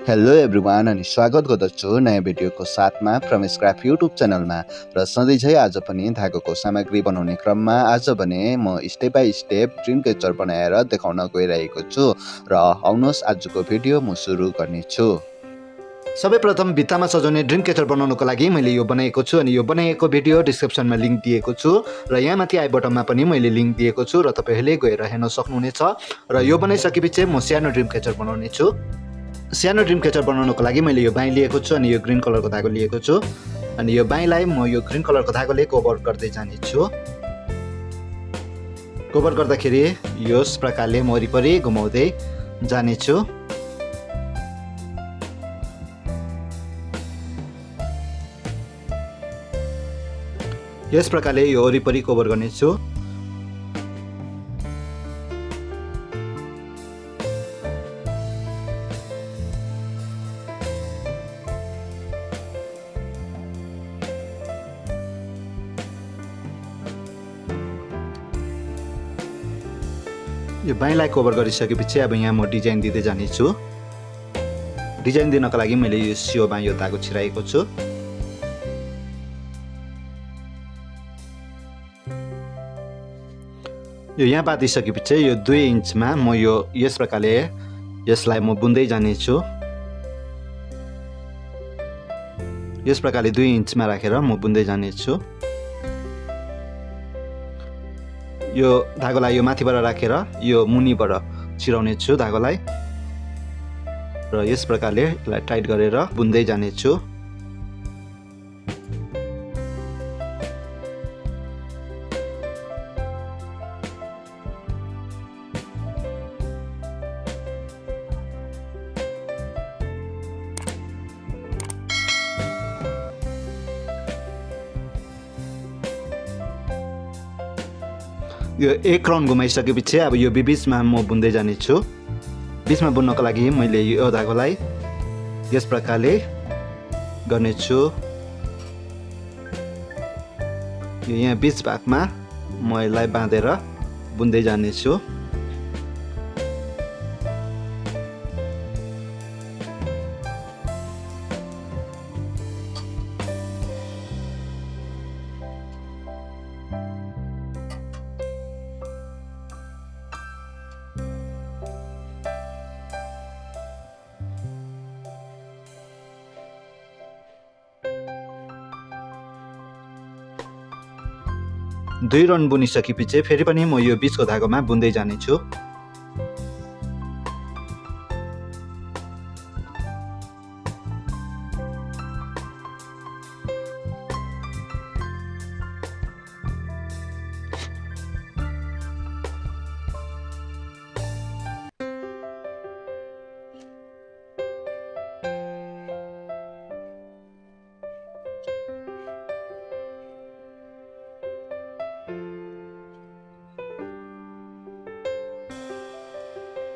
Hello everyone अनि स्वागत गर्दछु नयाँ भिडियोको साथमा प्रमेश क्राफ्ट युट्युब च्यानलमा र सधैँझै आज पनि धागोको सामग्री बनाउने क्रममा आज भने म step by step dream catcher बनाएर देखाउन गइरहेको छु र आउनुहोस् आजको भिडियो म सुरु गर्नेछु। सर्वप्रथम भित्तामा सजाउने ड्रिम क्याचर बनाउनको लागि मैले यो बनाएको छु अनि यो बनाएको भिडियो डिस्क्रिप्सनमा लिङ्क दिएको छु र यहाँ माथि आई बटनमा पनि मैले लिङ्क दिएको छु र तपाईहरूले गएर हेर्न सक्नुहुनेछ। र यो बनाइसकेपछि म सानो ड्रिम क्याचर बनाउने छु। सानो ड्रिम क्याचर बनाउनको लागि मैले यो बाई लिएको छु अनि यो ग्रीन कलरको धागो लिएको छु अनि यो बाईलाई म यो ग्रीन कलरको धागोले कभर गर्दै जानेछु। कभर गर्दाखेरि यस प्रकारले म वरिपरि घुमाउँदै जानेछु। यस प्रकारले यो वरिपरि कभर गर्नेछु। यो बाईलाई कभर गरिसकेपछि अब यहाँ म डिजाइन दिँदै जानेछु। डिजाइन दिनको लागि मैले यो सियोमा यो धागो छिराएको छु। यो यहाँ बाँधिसकेपछि यो 2 इन्चमा म यो यस प्रकारले यसलाई म बुन्दै जानेछु। यस प्रकारले 2 इन्चमा राखेर म बुन्दै जानेछु। यो धागोलाई यो माथिबाट राखेर यो मुनिबाट छिराउने छु धागोलाई र यस प्रकारले यसलाई टाइट गरेर बुन्दै जानेछु। यो एक राउन्ड घुमाइसकेपछि अब यो बिचमा म बुन्दै जानेछु। बिचमा बुन्नको लागि मैले यो धागोलाई यस प्रकारले गर्नेछु। यो यहाँ बिच भागमा म यसलाई बाँधेर बुन्दै जानेछु। दुई राउन्ड बुनिसकेपछि फेरि पनि म यो बिचको धागोमा बुन्दै जानेछु।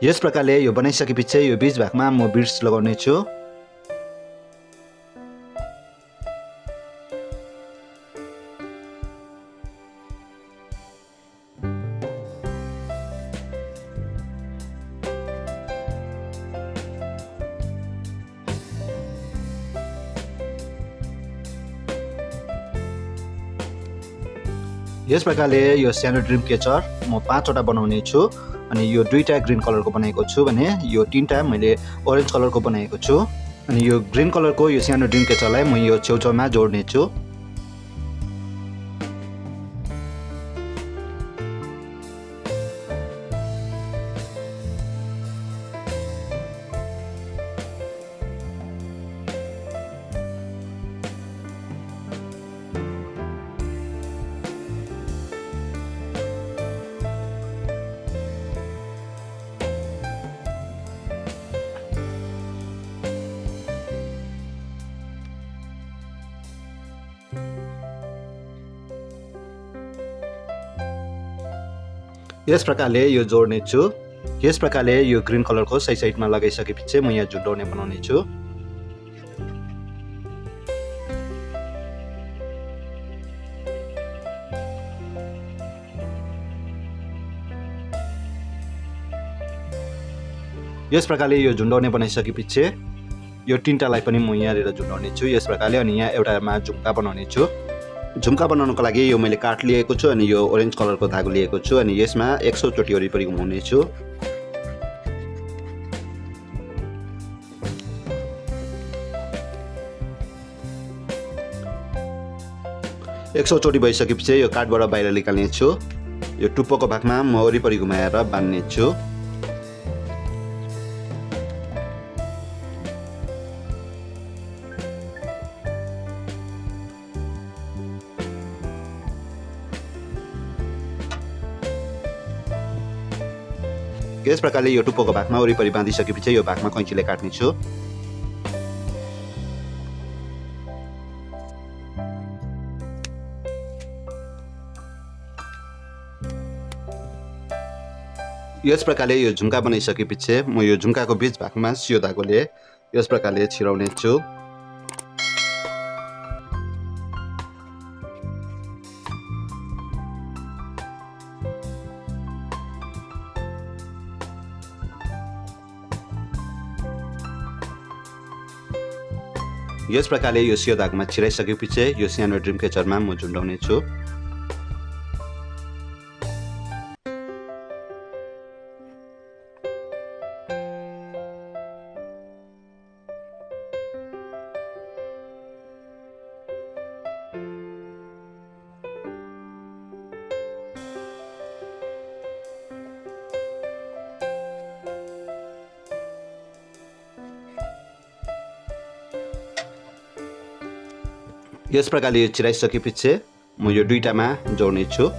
यस प्रकारले यो बनाइसकेपछि यो बीच भागमा म बिड्स लगाउने छु। यस प्रकारले यो सानो ड्रिम क्याचर म 5 वटा बनाउने छु अनि यो 2टा ग्रीन कलरको बनाएको छु भने यो 3टा मैले ऑरेन्ज कलरको बनाएको छु अनि यो ग्रीन कलरको यो सानो ड्रिम क्याचरलाई म यो छेउछाउमा जोड्ने छु। यस प्रकारले यो जोड्ने छु। यस प्रकारले यो ग्रीन कलरको साइडमा लगाइसकेपछि म यहाँ झुन्डाउने बनाउने छु। यस प्रकारले यो झुन्डाउने बनाइसकेपछि यो तीनटालाई पनि म यहाँनिर झुन्डाउने छु यस प्रकारले। अनि यहाँ एउटामा झुम्का बनाउने छु। झुम्का बनाउनको लागि यो मैले काठ लिएको छु अनि यो ओरेन्ज कलरको धागो लिएको छु अनि यसमा 100 चोटि वरिपरि घुमाउने छु। 100 चोटि भइसकेपछि यो काठबाट बाहिर निकाल्ने छु। यो टुप्पोको भागमा म वरिपरि घुमाएर बान्ने छु। यस प्रकारले यो टुप्पोको भागमा वरिपरि बाँधिसकेपछि यो भागमा कैँचीले काट्ने छु। यस प्रकारले यो झुम्का बनाइसकेपछि म यो झुम्काको बीच भागमा सियो धागोले यस प्रकारले छिराउने छु। यस प्रकारले यो सियो धागोमा छिराइसकेपछि यो सानो ड्रिम क्याचरमा म झुन्डाउने छु। यस प्रकारले यो छिराइसकेपछि म यो दुईटामा जोड्ने छु।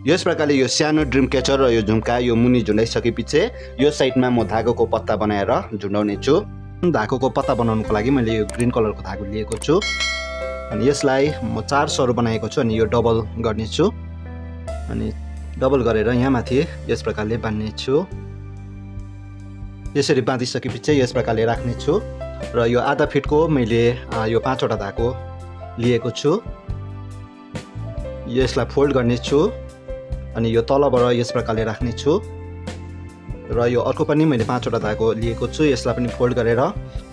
यस प्रकारले यो सानो ड्रिम क्याचर र यो झुम्का यो मुनि झुन्डाइसकेपछि यो साइडमा म धागोको पत्ता बनाएर झुन्डाउने छु। धागोको पत्ता बनाउनको लागि मैले यो ग्रीन कलरको धागो लिएको छु अनि यसलाई म 4 सरो बनाएको छु अनि यो डबल गर्ने छु अनि डबल गरेर यहाँ माथि यस प्रकारले बान्ने छु। यसरी बाँधिसकेपछि यस प्रकारले राख्ने छु र यो आधा फिटको मैले यो 5 वटा धागो लिएको छु। यसलाई फोल्ड गर्ने छु अनि यो तलबाट यस प्रकारले राख्ने छु र यो अर्को पनि मैले 5 वटा धागो लिएको छु। यसलाई पनि फोल्ड गरेर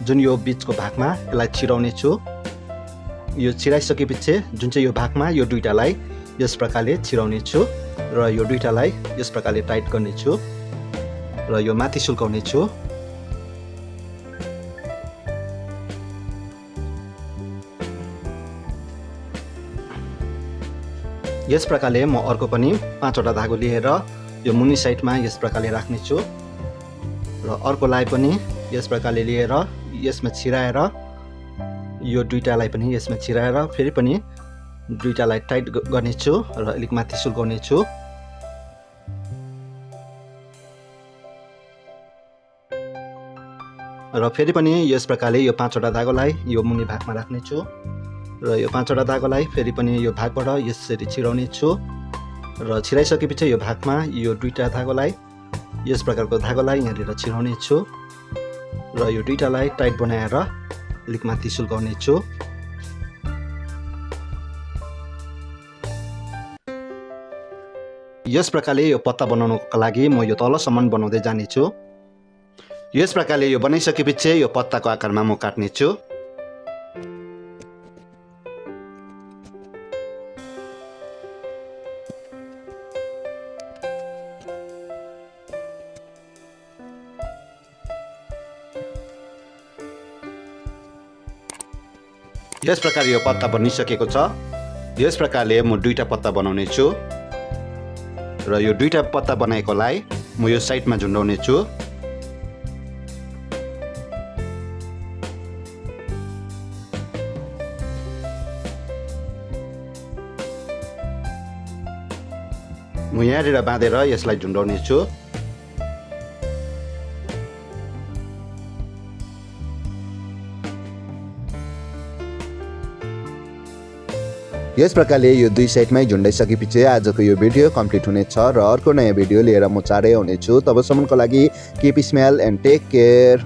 जुन यो बीचको भागमा यसलाई छिराउने छु। यो छिराइसकेपछि जुन चाहिँ यो भागमा यो दुईटालाई यस प्रकारले छिराउने छु र यो दुईटालाई यस प्रकारले टाइट गर्ने छु र यो माथि सुल्काउने छु। यस प्रकारले म अर्को पनि 5 वटा धागो लिएर यो मुनि साइडमा यस प्रकारले राख्ने छु र अर्कोलाई पनि यस प्रकारले लिएर यसमा छिराएर यो दुईटालाई पनि यसमा छिराएर फेरि पनि दुईटालाई टाइट गर्ने छु र अलिक माथि सुल्काउने छु। र फेरि पनि यस प्रकारले यो 5 वटा धागोलाई यो मुनि भागमा राख्ने छु र यो 5 वटा धागोलाई फेरि पनि यो भागबाट यसरी छिराउने छु र छिराइसकेपछि यो भागमा यो दुईटा धागोलाई यस प्रकारको धागोलाई यहाँनिर छिराउने छु र यो दुईटालाई टाइट बनाएर अलिक माथि सुल्काउने छु। यस प्रकारले यो पत्ता बनाउनको लागि म यो तलसम्म बनाउँदै जाने छु। यस प्रकारले यो बनाइसकेपछि यो पत्ताको आकारमा म काट्ने छु। यस प्रकार यो पत्ता बनिसकेको छ। यस प्रकारले म दुईटा पत्ता बनाउने छु र यो दुईटा पत्ता बनाएकोलाई म यो साइडमा झुन्डाउने छु। म यहाँनिर बाँधेर यसलाई झुन्डाउने छु। यस प्रकारले यो दुई साइडमै झुन्डाइसकेपछि आजको यो भिडियो कम्प्लिट हुनेछ र अर्को नयाँ भिडियो लिएर म चाँडै आउनेछु। तबसम्मको लागि keep smile and take care.